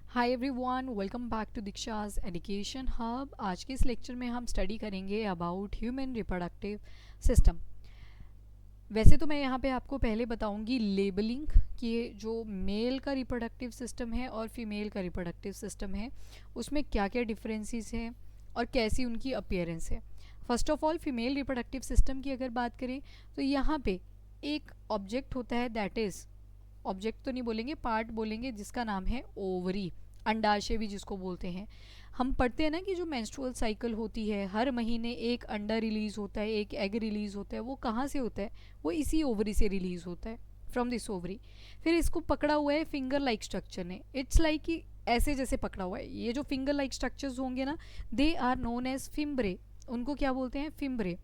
Hi everyone, welcome back to Diksha's education hub. आज के इस लेक्चर में हम स्टडी करेंगे अबाउट ह्यूमन रिप्रोडक्टिव सिस्टम। वैसे तो मैं यहाँ पे आपको पहले बताऊंगी लेबलिंग कि जो मेल का रिप्रोडक्टिव सिस्टम है और फीमेल का रिप्रोडक्टिव सिस्टम है उसमें क्या क्या डिफरेंसेस हैं और कैसी उनकी अपीयरेंस है। First of all female reproductive system की अगर बात करें तो यहाँ पे एक ऑब्जेक्ट होता है, दैट इज़ ऑब्जेक्ट तो नहीं बोलेंगे, पार्ट बोलेंगे, जिसका नाम है ओवरी, अंडाशय भी जिसको बोलते हैं। हम पढ़ते हैं ना कि जो मेंस्ट्रुअल साइकिल होती है, हर महीने एक अंडा रिलीज होता है, एक एग रिलीज होता है। वो कहाँ से होता है? वो इसी ओवरी से रिलीज होता है, फ्रॉम दिस ओवरी। फिर इसको पकड़ा हुआ है फिंगर लाइक स्ट्रक्चर ने। इट्स लाइक कि ऐसे जैसे पकड़ा हुआ है। ये जो फिंगर लाइक स्ट्रक्चर्स होंगे ना, they are known as fimbriae. उनको क्या बोलते हैं? फिम्ब्रे।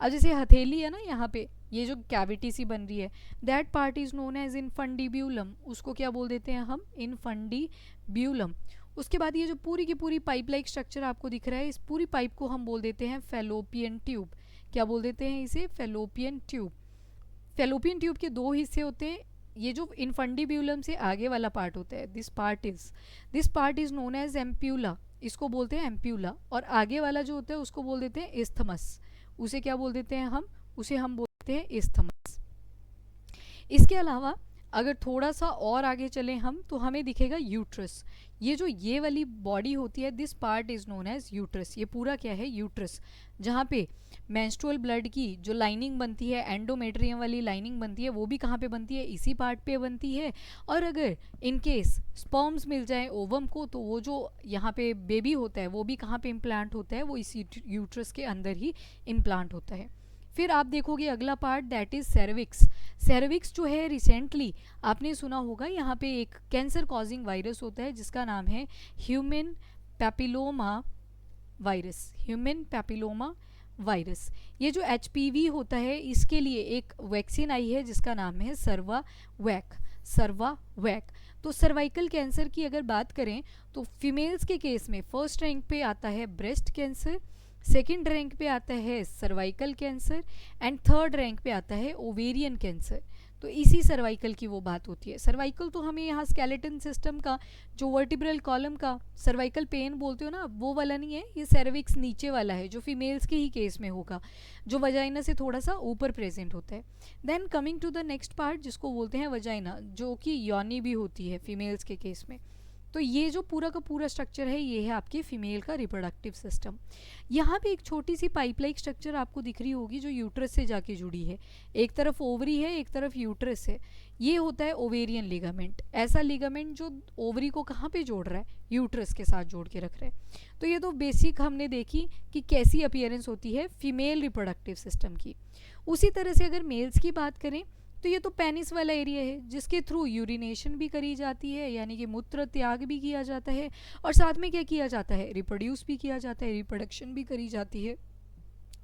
अब जैसे हथेली है ना, यहाँ पे ये जो कैविटी सी बन रही है, that part is known as infundibulum. उसको क्या बोल देते हैं हम? इनफंडिब्यूलम। उसके बाद ये जो पूरी की पूरी पाइप लाइक स्ट्रक्चर आपको दिख रहा है, इस पूरी पाइप को हम बोल देते हैं फेलोपियन ट्यूब। क्या बोल देते हैं इसे? Fallopian tube. फेलोपियन ट्यूब के दो हिस्से होते हैं। ये जो इनफंडिब्यूलम से आगे वाला पार्ट होता है, this part is known as ampulla. इसको बोलते हैं एम्प्यूला। और आगे वाला जो होता है उसको बोल देते हैं इस्थमस। उसे क्या बोल देते हैं हम? उसे हम बोलते हैं इस्थमस। इसके अलावा अगर थोड़ा सा और आगे चलें हम, तो हमें दिखेगा यूट्रस। ये जो ये वाली बॉडी होती है, this part is known as uterus. ये पूरा क्या है? यूट्रस। जहाँ पे मेंस्ट्रुअल ब्लड की जो लाइनिंग बनती है, एंडोमेट्रियम वाली लाइनिंग बनती है, वो भी कहाँ पे बनती है? इसी पार्ट पे बनती है। और अगर इन केस स्पर्म्स मिल जाए ओवम को, तो वो जो यहाँ पे बेबी होता है वो भी कहाँ पे इम्प्लांट होता है? वो इसी यूट्रस के अंदर ही इम्प्लांट होता है। फिर आप देखोगे अगला पार्ट, दैट इज सेर्विक्स। सेर्विक्स जो है, रिसेंटली आपने सुना होगा, यहाँ पे एक कैंसर कॉजिंग वायरस होता है जिसका नाम है human papilloma virus. Human papilloma virus. ये जो HPV होता है, इसके लिए एक वैक्सीन आई है जिसका नाम है सर्वावैक। तो सर्वाइकल कैंसर की अगर बात करें तो फीमेल्स के केस में फर्स्ट रैंक पे आता है ब्रेस्ट कैंसर, सेकेंड रैंक पे आता है cervical cancer, and third rank पे आता है ओवेरियन कैंसर। तो इसी सर्वाइकल की वो बात होती है। सर्वाइकल तो हमें यहाँ स्केलेटन सिस्टम का जो वर्टिब्रल कॉलम का सर्वाइकल पेन बोलते हो ना, वो वाला नहीं है। ये सर्विक्स नीचे वाला है, जो फीमेल्स के ही केस में होगा, जो वजाइना से थोड़ा सा ऊपर प्रेजेंट होता है। Then coming to the next part, जिसको बोलते हैं वजाइना, जो कि योनि भी होती है फीमेल्स के केस में। तो ये जो पूरा का पूरा स्ट्रक्चर है, ये है आपके फीमेल का रिप्रोडक्टिव सिस्टम। यहाँ पे एक छोटी सी पाइप लाइक स्ट्रक्चर आपको दिख रही होगी जो यूट्रस से जाके जुड़ी है। एक तरफ ओवरी है, एक तरफ यूट्रस है। ये होता है ओवेरियन लिगामेंट। ऐसा लिगामेंट जो ओवरी को कहाँ पे जोड़ रहा है? यूट्रस के साथ जोड़ के रख रहा है। तो ये तो बेसिक हमने देखी कि कैसी अपीयरेंस होती है फीमेल रिप्रोडक्टिव सिस्टम की। उसी तरह से अगर मेल्स की बात करें तो ये तो पेनिस वाला एरिया है, जिसके थ्रू यूरिनेशन भी करी जाती है, यानी कि मूत्र त्याग भी किया जाता है, और साथ में क्या किया जाता है? रिप्रोड्यूस भी किया जाता है, रिप्रोडक्शन भी करी जाती है।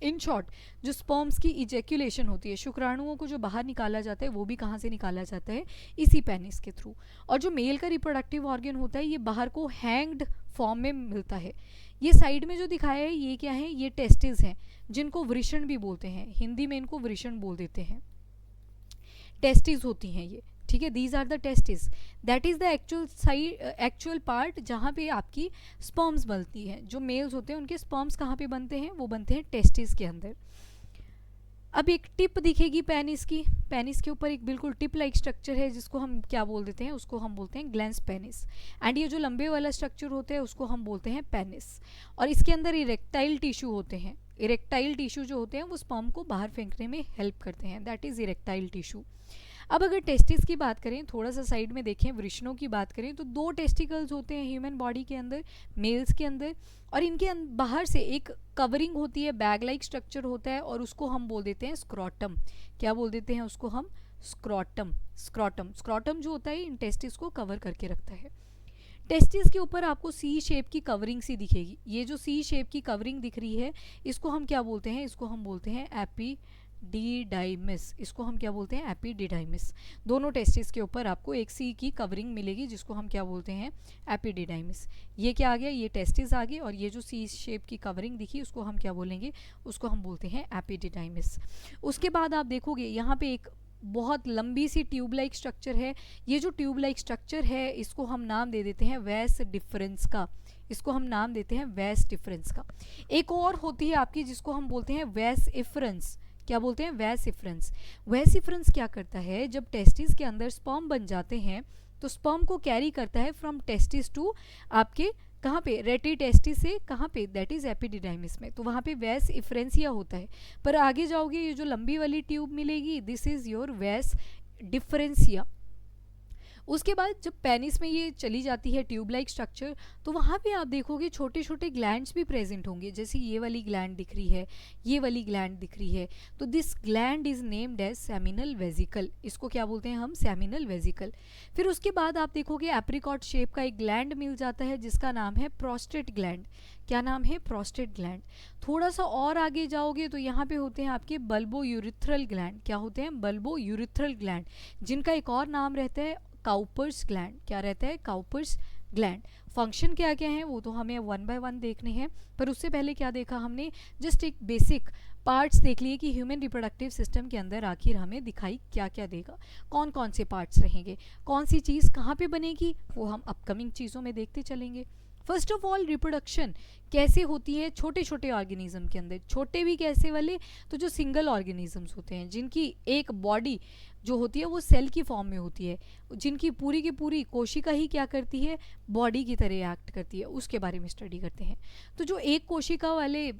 इन शॉर्ट, जो स्पर्म्स की इजेक्यूलेशन होती है, शुक्राणुओं को जो बाहर निकाला जाता है, वो भी कहाँ से निकाला जाता है? इसी पेनिस के थ्रू। और जो मेल का रिप्रोडक्टिव ऑर्गन होता है, ये बाहर को हैंग्ड फॉर्म में मिलता है। ये साइड में जो दिखाया है, ये क्या है? ये टेस्टिस हैं, जिनको वृषण भी बोलते हैं। हिंदी में इनको वृषण बोल देते हैं। टेस्टिस होती हैं ये, ठीक है। These are the testis, that is the actual part जहाँ पे आपकी स्पर्म्स बनती हैं। जो मेल्स होते हैं उनके स्पर्म्स कहाँ पे बनते हैं? वो बनते हैं टेस्टिस के अंदर। अब एक टिप दिखेगी पेनिस की। पेनिस के ऊपर एक बिल्कुल टिप लाइक स्ट्रक्चर है, जिसको हम क्या बोल देते हैं? उसको हम बोलते हैं ग्लैंस पेनिस। एंड ये जो लंबे वाला स्ट्रक्चर होता है उसको हम बोलते हैं पेनिस। और इसके अंदर इरेक्टाइल टिश्यू होते हैं। इरेक्टाइल टिश्यू जो होते हैं वो स्पर्म को बाहर फेंकने में हेल्प करते हैं, दैट इज इरेक्टाइल टिश्यू। अब अगर टेस्टिस की बात करें, थोड़ा सा साइड में देखें, वृषणों की बात करें, तो दो टेस्टिकल्स होते हैं ह्यूमन बॉडी के अंदर, मेल्स के अंदर। और इनके बाहर से एक कवरिंग होती है, बैग लाइक स्ट्रक्चर होता है, और उसको हम बोल देते हैं स्क्रॉटम। क्या बोल देते हैं उसको हम? स्क्रॉटम। स्क्रॉटम जो होता है इन टेस्टिस को कवर करके रखता है। टेस्टिस के ऊपर आपको सी शेप की कवरिंग सी दिखेगी। ये जो सी शेप की कवरिंग दिख रही है, इसको हम क्या बोलते हैं? इसको हम बोलते हैं एपिडिडाइमिस। इसको हम क्या बोलते हैं? एपिडिडाइमिस। दोनों टेस्टिस के ऊपर आपको एक सी की कवरिंग मिलेगी, जिसको हम क्या बोलते हैं? एपिडिडाइमिस। ये क्या आ गया? ये टेस्टिस आ गए, और ये जो सी शेप की कवरिंग दिखी उसको हम क्या बोलेंगे? उसको हम बोलते हैं एपिडिडाइमिस। उसके बाद आप देखोगे यहाँ पे एक बहुत लंबी सी ट्यूब लाइक स्ट्रक्चर है। ये जो ट्यूब लाइक स्ट्रक्चर है इसको हम नाम दे देते हैं वैस डिफरेंस का, इसको हम नाम देते हैं वैस डिफरेंस का। एक और होती है आपकी जिसको हम बोलते हैं वैस इफरेंस। क्या बोलते हैं? वैस इफरेंस। वैस इफरेंस क्या करता है, जब टेस्टिस के अंदर स्पर्म बन जाते हैं तो स्पर्म को कैरी करता है फ्रॉम टेस्टिस टू आपके कहाँ पे, रेटी टेस्टिस से कहाँ पे, दैट इज एपिडिडाइमिस में, तो वहाँ पे वैस इफरेंसिया होता है। पर आगे जाओगे ये जो लंबी वाली ट्यूब मिलेगी दिस इज योर वैस डिफरेंसिया। उसके बाद जब पेनिस में ये चली जाती है ट्यूब लाइक स्ट्रक्चर, तो वहाँ पे आप देखोगे छोटे छोटे ग्लैंड्स भी प्रेजेंट होंगे, जैसे ये वाली ग्लैंड दिख रही है, ये वाली ग्लैंड दिख रही है। तो this gland is named as seminal vesicle, इसको क्या बोलते हैं हम? Seminal vesicle. फिर उसके बाद आप देखोगे एप्रिकॉट शेप का एक ग्लैंड मिल जाता है जिसका नाम है प्रोस्टेट ग्लैंड। क्या नाम है? Prostate gland. थोड़ा सा और आगे जाओगे तो यहाँ पे होते हैं आपके बल्बो यूरिथ्रल ग्लैंड। क्या होते हैं? बल्बो यूरिथ्रल ग्लैंड, जिनका एक और नाम रहता है काउपर्स ग्लैंड। क्या रहता है? Cowper's gland. फंक्शन क्या क्या है वो तो हमें वन बाय वन देखने हैं, पर उससे पहले क्या देखा हमने? जस्ट एक बेसिक पार्ट्स देख लिए कि ह्यूमन रिप्रोडक्टिव सिस्टम के अंदर आखिर हमें दिखाई क्या क्या देगा, कौन कौन से पार्ट्स रहेंगे, कौन सी चीज़ कहाँ पे बनेगी, वो हम अपकमिंग चीज़ों में देखते चलेंगे। फर्स्ट ऑफ ऑल रिप्रोडक्शन कैसे होती है छोटे छोटे ऑर्गेनिज्म के अंदर। छोटे भी कैसे वाले? तो जो सिंगल ऑर्गेनिजम्स होते हैं जिनकी एक बॉडी जो होती है वो सेल की फॉर्म में होती है, जिनकी पूरी की पूरी कोशिका ही क्या करती है? बॉडी की तरह एक्ट करती है, उसके बारे में स्टडी करते हैं। तो जो एक कोशिका वाले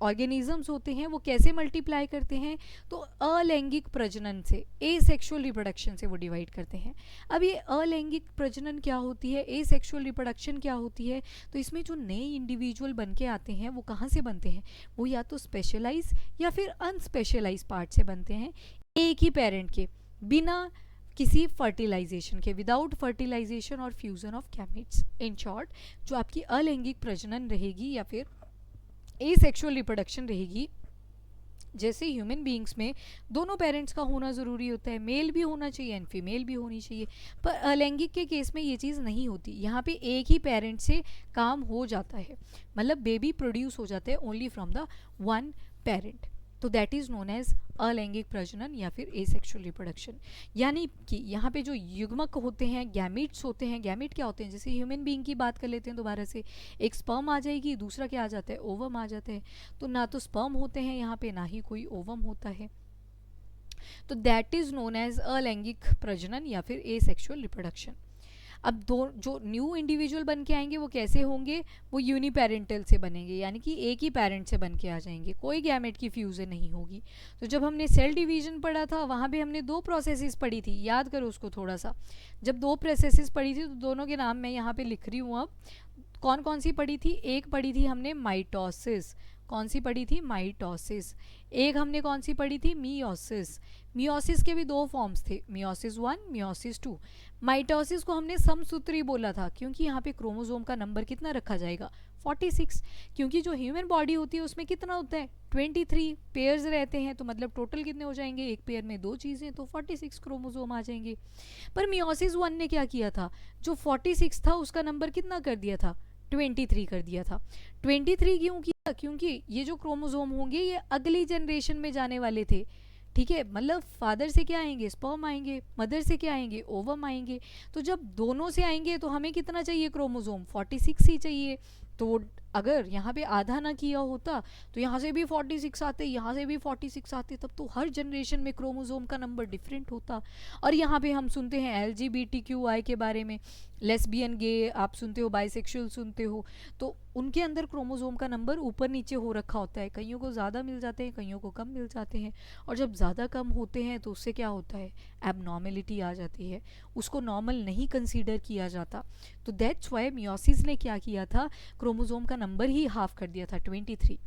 ऑर्गेनिजम्स होते हैं वो कैसे मल्टीप्लाई करते हैं? तो अलैंगिक प्रजनन से, एसेक्सुअल रिप्रोडक्शन से वो डिवाइड करते हैं। अब ये अलैंगिक प्रजनन क्या होती है, एसेक्सुअल रिप्रोडक्शन क्या होती है? तो इसमें जो नए इंडिविजुअल बन के आते हैं वो कहाँ से बनते हैं? वो या तो स्पेशलाइज या फिर अनस्पेशलाइज पार्ट से बनते हैं, एक ही पेरेंट के, बिना किसी फर्टिलाइजेशन के, विदाउट फर्टिलाइजेशन और fusion of gametes. In short जो आपकी अलैंगिक प्रजनन रहेगी या फिर एसेक्सुअल रिप्रोडक्शन रहेगी, जैसे ह्यूमन बीइंग्स में दोनों पेरेंट्स का होना ज़रूरी होता है, मेल भी होना चाहिए एंड फीमेल भी होनी चाहिए, पर अलैंगिक के केस में ये चीज़ नहीं होती। यहाँ पे एक ही पेरेंट से काम हो जाता है, मतलब बेबी प्रोड्यूस हो जाते हैं only from the one parent. तो दैट इज़ नोन एज अलैंगिक प्रजनन या फिर एसेक्सुअल रिप्रोडक्शन। यानी कि यहाँ पे जो युग्मक होते हैं, गैमीट्स होते हैं, गैमीट क्या होते हैं? जैसे ह्यूमन बीइंग की बात कर लेते हैं दोबारा से, एक स्पर्म आ जाएगी, दूसरा क्या आ जाता है? ओवम आ जाता है। तो ना तो स्पर्म होते हैं यहाँ पे, ना ही कोई ओवम होता है। तो दैट इज़ नोन एज अलैंगिक प्रजनन या फिर एसेक्सुअल रिप्रोडक्शन। अब दो जो न्यू इंडिविजुअल बन के आएंगे वो कैसे होंगे? वो यूनिपेरेंटल से बनेंगे, यानी कि एक ही पेरेंट से बन के आ जाएंगे, कोई गैमेट की फ्यूजन नहीं होगी। तो जब हमने सेल डिवीजन पढ़ा था वहाँ पे हमने दो प्रोसेसेस पढ़ी थी, याद करो उसको थोड़ा सा। जब दो प्रोसेसेस पढ़ी थी तो दोनों के नाम मैं यहाँ पे लिख रही हूँ। अब कौन कौन सी पढ़ी थी? एक पढ़ी थी हमने माइटोसिस। कौन सी पढ़ी थी? माइटोसिस। एक हमने कौन सी पढ़ी थी? मियोसिस। मियोसिस के भी दो फॉर्म्स थे, मियोसिस 1, मियोसिस 2। माइटोसिस को हमने समसूत्री बोला था क्योंकि यहाँ पे क्रोमोसोम का नंबर कितना रखा जाएगा? 46, क्योंकि जो ह्यूमन बॉडी होती है उसमें कितना होता है? 23 पेयर्स रहते हैं, तो मतलब टोटल कितने हो जाएंगे? एक पेयर में दो चीज़ें, तो 46 क्रोमोसोम आ जाएंगे। पर मियोसिस 1 ने क्या किया था? जो 46 था उसका नंबर कितना कर दिया था? 23 कर दिया था। 23 क्यों किया? क्योंकि ये जो क्रोमोसोम होंगे ये अगली जनरेशन में जाने वाले थे, ठीक है? मतलब फादर से क्या आएंगे? स्पर्म आएंगे, मदर से क्या आएंगे? ओवम आएंगे। तो जब दोनों से आएंगे तो हमें कितना चाहिए क्रोमोसोम? 46 ही चाहिए। तो अगर यहाँ पे आधा ना किया होता तो यहाँ से भी 46 आते, यहाँ से भी 46 आते, तब तो हर जनरेशन में क्रोमोसोम का नंबर डिफरेंट होता। और यहाँ पे हम सुनते हैं LGBTQI के बारे में, लेस्बियन, गे आप सुनते हो, बाइसेक्सुअल सुनते हो, तो उनके अंदर क्रोमोसोम का नंबर ऊपर नीचे हो रखा होता है, कईयों को ज़्यादा मिल जाते हैं, कईयों को कम मिल जाते हैं। और जब ज़्यादा कम होते हैं तो उससे क्या होता है? एबनॉर्मेलिटी आ जाती है, उसको नॉर्मल नहीं कंसीडर किया जाता। तो दैट्स वाई मियोसिस ने क्या किया था? क्रोमोसोम का नंबर ही हाफ कर दिया था, 23।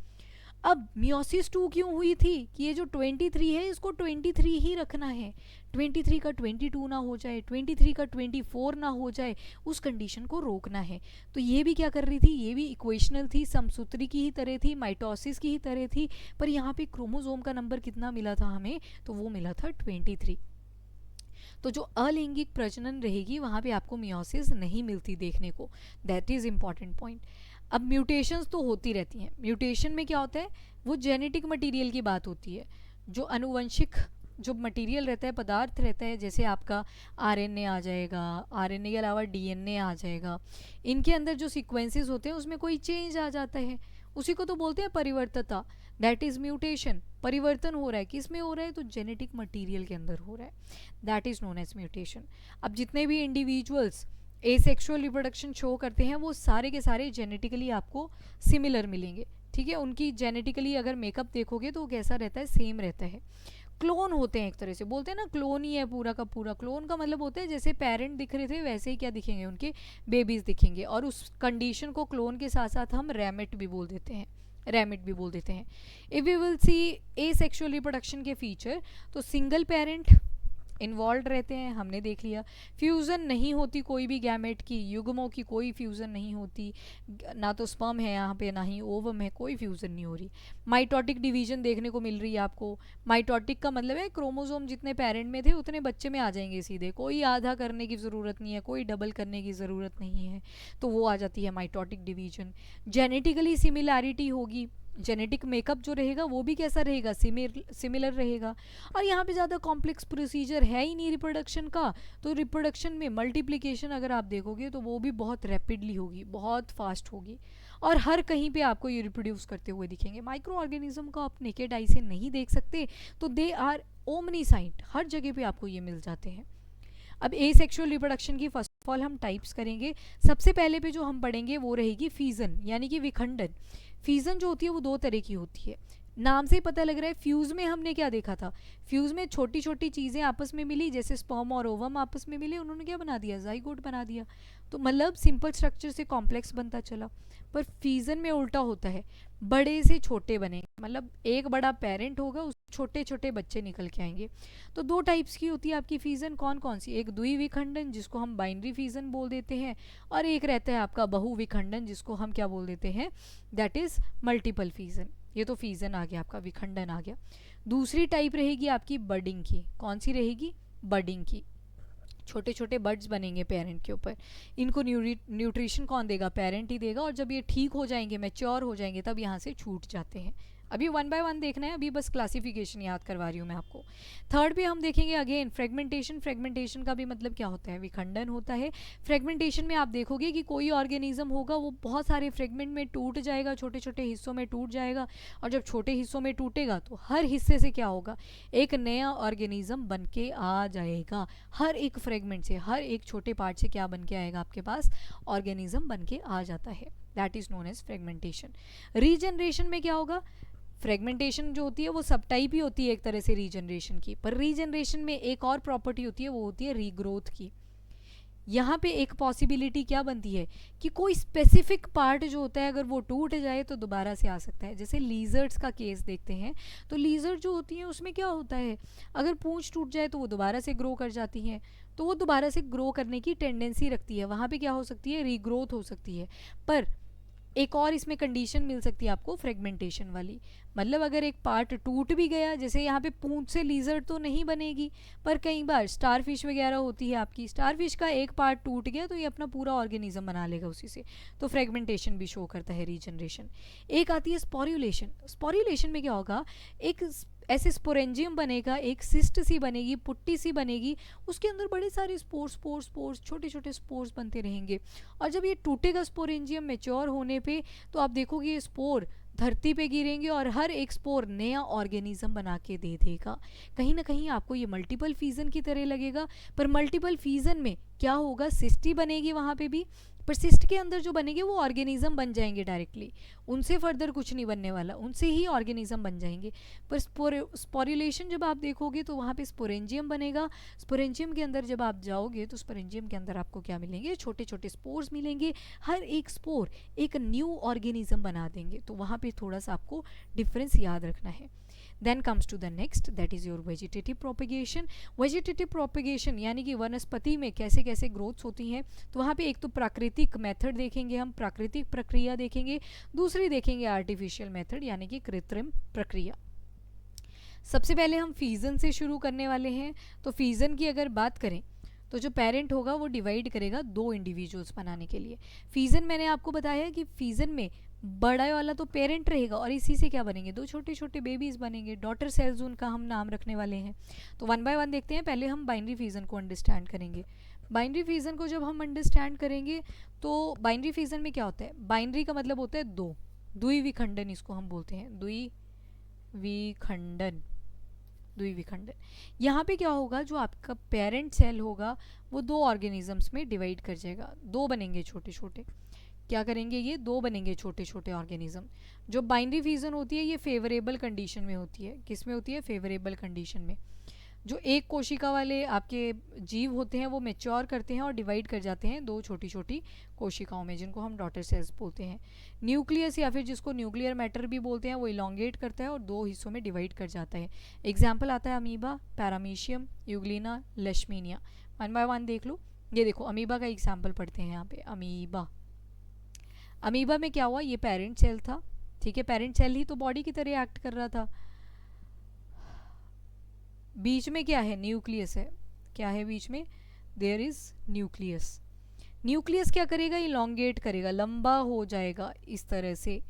अब मियोसिस 2 क्यों हुई थी? कि ये जो 23 है इसको 23 ही रखना है, 23 का 22 ना हो जाए, 23 का 24 ना हो जाए, उस कंडीशन को रोकना है। तो ये भी क्या कर रही थी? ये भी इक्वेशनल थी, समसूत्री की ही तरह थी, माइटोसिस की ही तरह थी, पर यहाँ पे क्रोमोसोम का नंबर कितना मिला था हमें? तो वो मिला था 23। तो जो अलैंगिक प्रजनन रहेगी वहाँ पे आपको मियोसिस नहीं मिलती देखने को, दैट इज़ इम्पॉर्टेंट पॉइंट। अब म्यूटेशंस तो होती रहती हैं। म्यूटेशन में क्या होता है? वो जेनेटिक मटेरियल की बात होती है, जो अनुवंशिक जो मटेरियल रहता है, पदार्थ रहता है, जैसे आपका आरएनए आ जाएगा, आरएनए के अलावा डीएनए आ जाएगा, इनके अंदर जो सीक्वेंसेस होते हैं उसमें कोई चेंज आ जाता है, उसी को तो बोलते हैं परिवर्तता, दैट इज़ म्यूटेशन। परिवर्तन हो रहा है, किस में हो रहा है? तो जेनेटिक मटेरियल के अंदर हो रहा है, that is known as mutation. अब जितने भी इंडिविजुअल्स एसेक्सुअल रिप्रोडक्शन शो करते हैं वो सारे के सारे जेनेटिकली आपको सिमिलर मिलेंगे, ठीक है। उनकी जेनेटिकली अगर मेकअप देखोगे तो वो कैसा रहता है? सेम रहता है। क्लोन होते हैं, एक तरह से बोलते हैं ना, क्लोन ही है पूरा का पूरा। क्लोन का मतलब होता है जैसे पेरेंट दिख रहे थे वैसे ही क्या दिखेंगे? उनके बेबीज दिखेंगे। और उस कंडीशन को क्लोन के साथ साथ हम रैमिट भी बोल देते हैं, रैमिट भी बोल देते हैं। If we will see asexual reproduction के फीचर, तो सिंगल पेरेंट इन्वॉल्व रहते हैं, हमने देख लिया। फ्यूज़न नहीं होती कोई भी गैमेट की, युग्मों की कोई फ्यूज़न नहीं होती, ना तो स्पर्म है यहाँ पे ना ही ओवम है, कोई फ्यूज़न नहीं हो रही। माइटोटिक डिवीजन देखने को मिल रही है आपको। माइटोटिक का मतलब है क्रोमोसोम जितने पेरेंट में थे उतने बच्चे में आ जाएंगे सीधे, कोई आधा करने की ज़रूरत नहीं है, कोई डबल करने की ज़रूरत नहीं है, तो वो आ जाती है माइटोटिक डिवीजन। जेनेटिकली सिमिलैरिटी होगी, जेनेटिक मेकअप जो रहेगा वो भी कैसा रहेगा? सिमिलर रहेगा। और यहाँ पे ज़्यादा कॉम्प्लेक्स प्रोसीजर है ही नहीं रिप्रोडक्शन का, तो रिप्रोडक्शन में मल्टीप्लिकेशन अगर आप देखोगे तो वो भी बहुत रैपिडली होगी, बहुत फास्ट होगी, और हर कहीं पे आपको ये रिप्रोड्यूस करते हुए दिखेंगे। माइक्रो ऑर्गेनिज्म को आप नेकेड आई से नहीं देख सकते, तो दे आर ओमनीसाइट, हर जगह पे आपको ये मिल जाते हैं। अब एसेक्सुअल रिप्रोडक्शन की फर्स्ट ऑफ ऑल हम टाइप्स करेंगे। सबसे पहले पे जो हम पढ़ेंगे वो रहेगी फीजन, यानी कि विखंडन। फीजन जो होती है वो दो तरह की होती है, नाम से ही पता लग रहा है। फ्यूज़ में हमने क्या देखा था? फ्यूज़ में छोटी छोटी चीज़ें आपस में मिली, जैसे स्पर्म और ओवम आपस में मिले, उन्होंने क्या बना दिया? ज़ाइगोट बना दिया। तो मतलब सिंपल स्ट्रक्चर से कॉम्प्लेक्स बनता चला। पर फीजन में उल्टा होता है, बड़े से छोटे बने, मतलब एक बड़ा पेरेंट होगा, उस छोटे छोटे बच्चे निकल के आएंगे। तो दो टाइप्स की होती है आपकी फीजन, कौन कौन सी? एक द्विविखंडन जिसको हम बाइनरी फीजन बोल देते हैं, और एक रहता है आपका बहुविखंडन जिसको हम क्या बोल देते हैं? That is multiple fission. ये तो फीजन आ गया, आपका विखंडन आ गया। दूसरी टाइप रहेगी आपकी बडिंग की। कौन सी रहेगी? बडिंग की। छोटे छोटे बड्स बनेंगे पेरेंट के ऊपर, इनको न्यूट्रिशन कौन देगा? पेरेंट ही देगा। और जब ये ठीक हो जाएंगे, मैच्योर हो जाएंगे, तब यहाँ से छूट जाते हैं। अभी वन बाय वन देखना है, अभी बस क्लासिफिकेशन याद करवा रही हूँ मैं आपको। थर्ड पे हम देखेंगे अगेन फ्रेगमेंटेशन। फ्रेगमेंटेशन का भी मतलब क्या होता है? विखंडन होता है। फ्रेगमेंटेशन में आप देखोगे कि कोई ऑर्गेनिज्म होगा वो बहुत सारे फ्रेगमेंट में टूट जाएगा, छोटे छोटे हिस्सों में टूट जाएगा, और जब छोटे हिस्सों में टूटेगा तो हर हिस्से से क्या होगा? एक नया ऑर्गेनिज्म बन के आ जाएगा। हर एक फ्रेगमेंट से, हर एक छोटे पार्ट से क्या बन के आएगा आपके पास? ऑर्गेनिज्म बन के आ जाता है, that is known as fragmentation. Regeneration में क्या होगा? फ्रेगमेंटेशन जो होती है वो सब टाइप ही होती है एक तरह से रीजनरेशन की, पर रीजनरेशन में एक और प्रॉपर्टी होती है, वो होती है रीग्रोथ की। यहाँ पे एक पॉसिबिलिटी क्या बनती है कि कोई स्पेसिफिक पार्ट जो होता है अगर वो टूट जाए तो दोबारा से आ सकता है। जैसे लीजर्ड्स का केस देखते हैं, तो लीजर्ड जो होती हैं उसमें क्या होता है? अगर पूंछ टूट जाए तो वो दोबारा से ग्रो कर जाती हैं, तो वो दोबारा से ग्रो करने की टेंडेंसी रखती है, वहाँ पे क्या हो सकती है? रीग्रोथ हो सकती है। पर एक और इसमें कंडीशन मिल सकती है आपको फ्रेगमेंटेशन वाली, मतलब अगर एक पार्ट टूट भी गया, जैसे यहाँ पे पूंछ से लीजर्ड तो नहीं बनेगी, पर कई बार स्टार फिश वगैरह होती है आपकी, स्टार फिश का एक पार्ट टूट गया तो ये अपना पूरा ऑर्गेनिज्म बना लेगा उसी से, तो फ्रेगमेंटेशन भी शो करता है रीजनरेशन। एक आती है स्पोर्युलेशन। स्पोर्युलेशन में क्या होगा? एक ऐसे स्पोरेंजियम बनेगा, एक सिस्ट सी बनेगी, पुट्टी सी बनेगी, उसके अंदर बड़े सारे स्पोर्स स्पोर्स स्पोर्स छोटे छोटे स्पोर्स बनते रहेंगे, और जब ये टूटेगा स्पोरेंजियम मैच्योर होने पे, तो आप देखोगे ये स्पोर धरती पे गिरेंगे और हर एक स्पोर नया ऑर्गेनिज्म बना के दे देगा। कहीं ना कहीं आपको ये मल्टीपल फीजन की तरह लगेगा, पर मल्टीपल फीजन में क्या होगा? सिस्ट ही बनेगी वहाँ पे भी, पर सिस्ट के अंदर जो बनेंगे वो ऑर्गेनिज्म बन जाएंगे डायरेक्टली, उनसे फर्दर कुछ नहीं बनने वाला, उनसे ही ऑर्गेनिज्म बन जाएंगे। पर स्पोर्युलेशन जब आप देखोगे तो वहाँ पे स्पोरेंजियम बनेगा। स्पोरेंजियम के अंदर जब आप जाओगे तो स्पोरेंजियम के अंदर आपको क्या मिलेंगे? छोटे छोटे स्पोर्स मिलेंगे, हर एक स्पोर एक न्यू ऑर्गेनिज्म बना देंगे। तो वहाँ पे थोड़ा सा आपको डिफरेंस याद रखना है। Then comes to the next, that is your vegetative propagation. Vegetative propagation यानी कि वनस्पति में कैसे कैसे ग्रोथ्स होती हैं, तो वहाँ पे एक तो प्राकृतिक मेथड देखेंगे हम, प्राकृतिक प्रक्रिया देखेंगे, दूसरी देखेंगे आर्टिफिशियल मेथड यानी कि कृत्रिम प्रक्रिया। सबसे पहले हम फीजन से शुरू करने वाले हैं। तो फीजन की अगर बात करें तो जो पेरेंट होगा वो डिवाइड करेगा दो इंडिविजुअल्स बनाने के लिए। फीजन मैंने आपको बताया कि फीजन में बड़ा वाला तो पेरेंट रहेगा और इसी से क्या बनेंगे, दो छोटे छोटे बेबीज बनेंगे, डॉटर सेल्स उनका हम नाम रखने वाले हैं। तो वन बाय वन देखते हैं, पहले हम बाइनरी फीजन को अंडरस्टैंड करेंगे। बाइनरी फीजन को जब हम अंडरस्टैंड करेंगे तो बाइनरी फीजन में क्या होता है, बाइनरी का मतलब होता है दो, द्विविखंडन इसको हम बोलते हैं, द्विविखंडन, द्विविखंडन। यहाँ पे क्या होगा, जो आपका पेरेंट सेल होगा वो दो ऑर्गेनिजम्स में डिवाइड कर जाएगा, दो बनेंगे छोटे छोटे, क्या करेंगे ये, दो बनेंगे छोटे छोटे ऑर्गेनिज्म। जो बाइनरी फीजन होती है ये फेवरेबल कंडीशन में होती है, किस में होती है, फेवरेबल कंडीशन में। जो एक कोशिका वाले आपके जीव होते हैं वो मैच्योर करते हैं और डिवाइड कर जाते हैं दो छोटी छोटी कोशिकाओं में, जिनको हम डॉटर सेल्स बोलते हैं। न्यूक्लियस या फिर जिसको न्यूक्लियर मैटर भी बोलते हैं वो इलोंगेट करता है और दो हिस्सों में डिवाइड कर जाता है। एग्जाम्पल आता है amoeba, paramecium, euglena, leishmania. One by one देख लो। ये देखो अमीबा का एग्जाम्पल पढ़ते हैं यहाँ पे, अमीबा। अमीबा में क्या हुआ, ये पेरेंट सेल था, ठीक है, पेरेंट सेल ही तो बॉडी की तरह एक्ट कर रहा था। बीच में क्या है, न्यूक्लियस है, क्या है बीच में, देयर इज न्यूक्लियस। न्यूक्लियस क्या करेगा, इलोंगेट करेगा, लंबा हो जाएगा इस तरह से।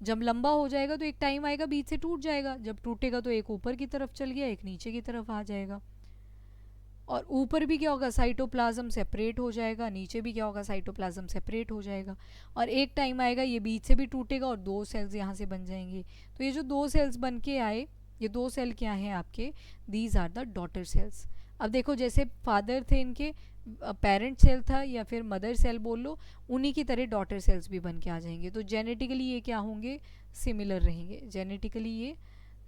जब लंबा हो जाएगा तो एक टाइम आएगा बीच से टूट जाएगा, जब टूटेगा तो एक ऊपर की तरफ चल गया, एक नीचे की तरफ आ जाएगा। और ऊपर भी क्या होगा, साइटोप्लाज्म सेपरेट हो जाएगा, नीचे भी क्या होगा, साइटोप्लाज्म सेपरेट हो जाएगा। और एक टाइम आएगा ये बीच से भी टूटेगा और दो सेल्स यहाँ से बन जाएंगे। तो ये जो दो सेल्स बन के आए, ये दो सेल क्या हैं आपके, these are the daughter cells. अब देखो जैसे फादर थे इनके, पेरेंट सेल था या फिर मदर सेल बोल लो, उन्हीं की तरह डॉटर सेल्स भी बन के आ जाएंगे। तो जेनेटिकली ये क्या होंगे, सिमिलर रहेंगे, जेनेटिकली ये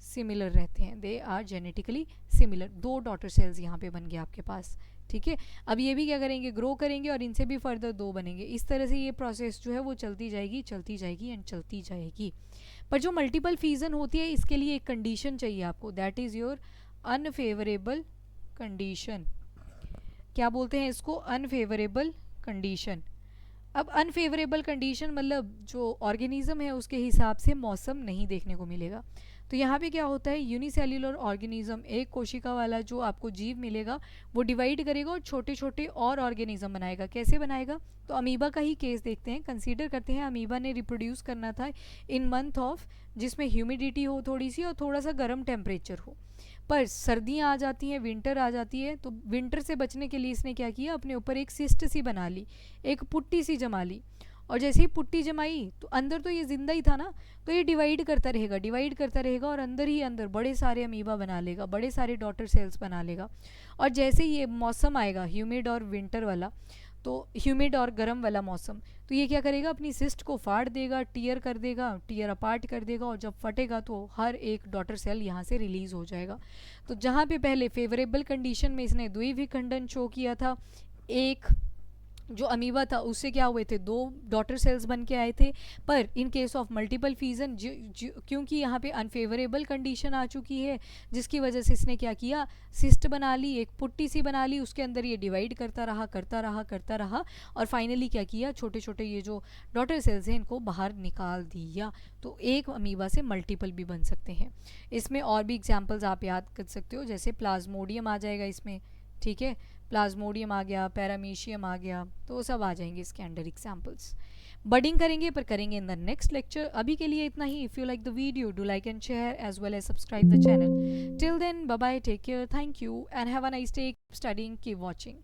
सिमिलर रहते हैं, दे आर जेनेटिकली सिमिलर। दो डॉटर सेल्स यहाँ पे बन गए आपके पास, ठीक है। अब ये भी क्या करेंगे, ग्रो करेंगे और इनसे भी फर्दर दो बनेंगे। इस तरह से ये प्रोसेस जो है वो चलती जाएगी, चलती जाएगी एंड चलती जाएगी। पर जो मल्टीपल फ्यूजन होती है इसके लिए एक कंडीशन चाहिए आपको, that is your unfavourable condition. क्या बोलते हैं इसको, अनफेवरेबल कंडीशन। अब अनफेवरेबल कंडीशन मतलब जो ऑर्गेनिज्म है उसके हिसाब से मौसम नहीं देखने को मिलेगा। तो यहाँ पे क्या होता है, यूनिसेल्युलर ऑर्गेनिज्म, एक कोशिका वाला जो आपको जीव मिलेगा वो डिवाइड करेगा और छोटे छोटे और ऑर्गेनिज्म बनाएगा। कैसे बनाएगा, तो अमीबा का ही केस देखते हैं, कंसीडर करते हैं अमीबा ने रिप्रोड्यूस करना था इन मंथ ऑफ जिसमें ह्यूमिडिटी हो थोड़ी सी और थोड़ा सा गर्म टेम्परेचर हो। पर सर्दियाँ आ जाती हैं, विंटर आ जाती है, तो विंटर से बचने के लिए इसने क्या किया, अपने ऊपर एक सिस्ट सी बना ली, एक पुट्टी सी जमा ली। और जैसे ही पुट्टी जमाई तो अंदर तो ये जिंदा ही था ना, तो ये डिवाइड करता रहेगा, डिवाइड करता रहेगा और अंदर ही अंदर बड़े सारे अमीबा बना लेगा, बड़े सारे डॉटर सेल्स बना लेगा। और जैसे ही ये मौसम आएगा ह्यूमिड और विंटर वाला, तो ह्यूमिड और गर्म वाला मौसम, तो ये क्या करेगा, अपनी सिस्ट को फाड़ देगा, टीयर कर देगा, टीयर अपार्ट कर देगा और जब फटेगा तो हर एक डॉटर सेल यहाँ से रिलीज हो जाएगा। तो जहाँ पे पहले फेवरेबल कंडीशन में इसने द्विविखंडन शो किया था, एक जो अमीबा था उससे क्या हुए थे, दो डॉटर सेल्स बन के आए थे। पर in case of multiple fusion क्योंकि यहाँ पे अनफेवरेबल कंडीशन आ चुकी है, जिसकी वजह से इसने क्या किया, सिस्ट बना ली, एक पुट्टी सी बना ली, उसके अंदर ये डिवाइड करता रहा करता रहा करता रहा और फाइनली क्या किया, छोटे छोटे ये जो डॉटर सेल्स हैं इनको बाहर निकाल दिया। तो एक अमीबा से मल्टीपल भी बन सकते हैं। इसमें और भी एग्जाम्पल्स आप याद कर सकते हो, जैसे प्लाज्मोडियम आ जाएगा इसमें, ठीक है, प्लाज्मोडियम आ गया, पैरामीशियम आ गया, तो वो सब आ जाएंगे इसके अंडर एग्जाम्पल्स। बडिंग करेंगे पर करेंगे इन द नेक्स्ट लेक्चर। अभी के लिए इतना ही। If you like the video do like and share as well as subscribe the channel. Till then bye bye, take care, thank you and have a nice day, studying, keep watching.